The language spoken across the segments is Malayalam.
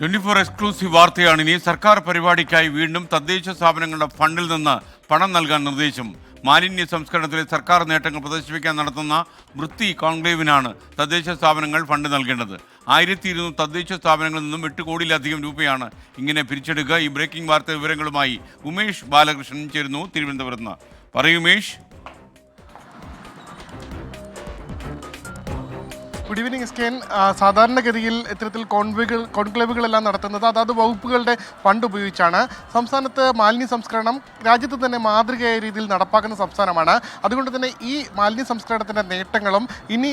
24 എക്സ്ക്ലൂസീവ് വാർത്തയാണ് ഇനി. സർക്കാർ പരിപാടിക്കായി വീണ്ടും തദ്ദേശ സ്ഥാപനങ്ങളുടെ ഫണ്ടിൽ നിന്ന് പണം നൽകാൻ നിർദ്ദേശം. മാലിന്യ സംസ്കരണത്തിലെ സർക്കാർ നേട്ടങ്ങൾ പ്രദർശിപ്പിക്കാൻ നടത്തുന്ന വൃത്തി കോൺക്ലേവിനാണ് തദ്ദേശ സ്ഥാപനങ്ങൾ ഫണ്ട് നൽകേണ്ടത്. 1200 തദ്ദേശ സ്ഥാപനങ്ങളിൽ നിന്നും 8 കോടിയിലധികം രൂപയാണ് ഇങ്ങനെ പിരിച്ചെടുക്കുക. ഈ ബ്രേക്കിംഗ് വാർത്ത വിവരങ്ങളുമായി ഉമേഷ് ബാലകൃഷ്ണൻ ചേരുന്നു തിരുവനന്തപുരത്ത് നിന്ന്. പറയൂ ഉമേഷ്. Good evening എസ്കേൻ. സാധാരണഗതിയിൽ ഇത്തരത്തിൽ കോൺക്ലേവുകളെല്ലാം നടത്തുന്നത് അതാത് വകുപ്പുകളുടെ ഫണ്ട് ഉപയോഗിച്ചാണ്. സംസ്ഥാനത്ത് മാലിന്യ സംസ്കരണം രാജ്യത്ത് തന്നെ മാതൃകയായ രീതിയിൽ നടപ്പാക്കുന്ന സംസ്ഥാനമാണ്. അതുകൊണ്ട് തന്നെ ഈ മാലിന്യ സംസ്കരണത്തിൻ്റെ നേട്ടങ്ങളും ഇനി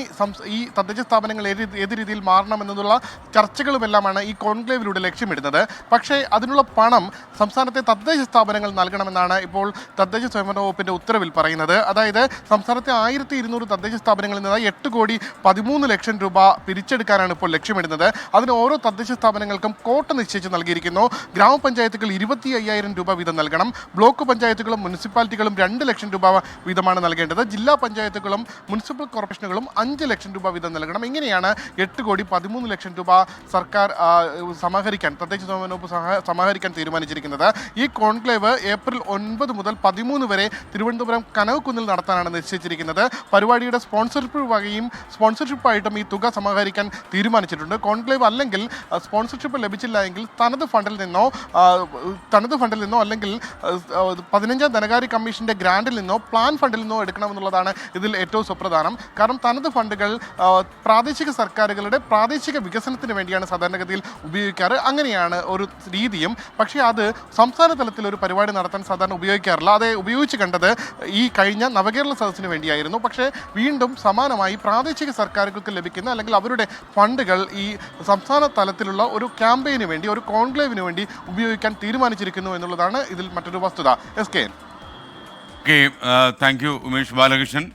ഈ തദ്ദേശ സ്ഥാപനങ്ങൾ ഏത് രീതിയിൽ മാറണമെന്നുള്ള ചർച്ചകളുമെല്ലാമാണ് ഈ കോൺക്ലേവിലൂടെ ലക്ഷ്യമിടുന്നത്. പക്ഷേ അതിനുള്ള പണം സംസ്ഥാനത്തെ തദ്ദേശ സ്ഥാപനങ്ങൾ നൽകണമെന്നാണ് ഇപ്പോൾ തദ്ദേശ സ്വയംഭരണ വകുപ്പിൻ്റെ ഉത്തരവിൽ പറയുന്നത്. അതായത് സംസ്ഥാനത്തെ 1200 തദ്ദേശ സ്ഥാപനങ്ങളിൽ നിന്ന് 8,13,00,000 രൂപ പിരിച്ചെടുക്കാനാണ് ഇപ്പോൾ ലക്ഷ്യമിടുന്നത്. അതിന് ഓരോ തദ്ദേശ സ്ഥാപനങ്ങൾക്കും കോട്ട നിശ്ചയിച്ച് നൽകിയിരിക്കുന്നു. ഗ്രാമപഞ്ചായത്തുകൾ 25,000 രൂപ വീതം നൽകണം. ബ്ലോക്ക് പഞ്ചായത്തുകളും മുനിസിപ്പാലിറ്റികളും 2 ലക്ഷം രൂപ വീതമാണ് നൽകേണ്ടത്. ജില്ലാ പഞ്ചായത്തുകളും മുനിസിപ്പൽ കോർപ്പറേഷനുകളും 5 ലക്ഷം രൂപ വീതം നൽകണം. ഇങ്ങനെയാണ് 8,13,00,000 രൂപ സർക്കാർ സമാഹരിക്കാൻ തദ്ദേശ സ്വയംഭരണ വകുപ്പ് സമാഹരിക്കാൻ തീരുമാനിച്ചിരിക്കുന്നത്. ഈ കോൺക്ലേവ് ഏപ്രിൽ 9 മുതൽ 13 വരെ തിരുവനന്തപുരം കനകക്കുന്നിൽ നടത്താനാണ് നിശ്ചയിച്ചിരിക്കുന്നത്. പരിപാടിയുടെ സ്പോൺസർഷിപ്പായിട്ടും ഈ തുക സമാഹരിക്കാൻ തീരുമാനിച്ചിട്ടുണ്ട്. കോൺക്ലേവ് അല്ലെങ്കിൽ സ്പോൺസർഷിപ്പ് ലഭിച്ചില്ല എങ്കിൽ തനത് ഫണ്ടിൽ നിന്നോ അല്ലെങ്കിൽ 15ാം ധനകാര്യ കമ്മീഷന്റെ ഗ്രാൻഡിൽ നിന്നോ പ്ലാൻ ഫണ്ടിൽ നിന്നോ എടുക്കണമെന്നുള്ളതാണ് ഇതിൽ ഏറ്റവും സുപ്രധാനം. കാരണം തനത് ഫണ്ടുകൾ പ്രാദേശിക സർക്കാരുകളുടെ പ്രാദേശിക വികസനത്തിന് വേണ്ടിയാണ് സാധാരണഗതിയിൽ ഉപയോഗിക്കാറ്. അങ്ങനെയാണ് ഒരു രീതിയും. പക്ഷേ അത് സംസ്ഥാന തലത്തിൽ ഒരു പരിപാടി നടത്താൻ സാധാരണ ഉപയോഗിക്കാറില്ല. അത് ഉപയോഗിച്ച് കണ്ടത് ഈ കഴിഞ്ഞ നവകേരള സദസ്സിന് വേണ്ടിയായിരുന്നു. പക്ഷേ വീണ്ടും സമാനമായി പ്രാദേശിക സർക്കാരുകൾക്ക് ലഭിക്കുന്ന അല്ലെങ്കിൽ അവരുടെ ഫണ്ടുകൾ ഈ സംസ്ഥാന തലത്തിലുള്ള ഒരു ക്യാമ്പയിന് വേണ്ടി, ഒരു കോൺക്ലേവിന് വേണ്ടി ഉപയോഗിക്കാൻ തീരുമാനിച്ചിരിക്കുന്നു എന്നുള്ളതാണ് ഇതിൽ മറ്റൊരു വസ്തുത. S K. Thank you Umesh Balakrishnan.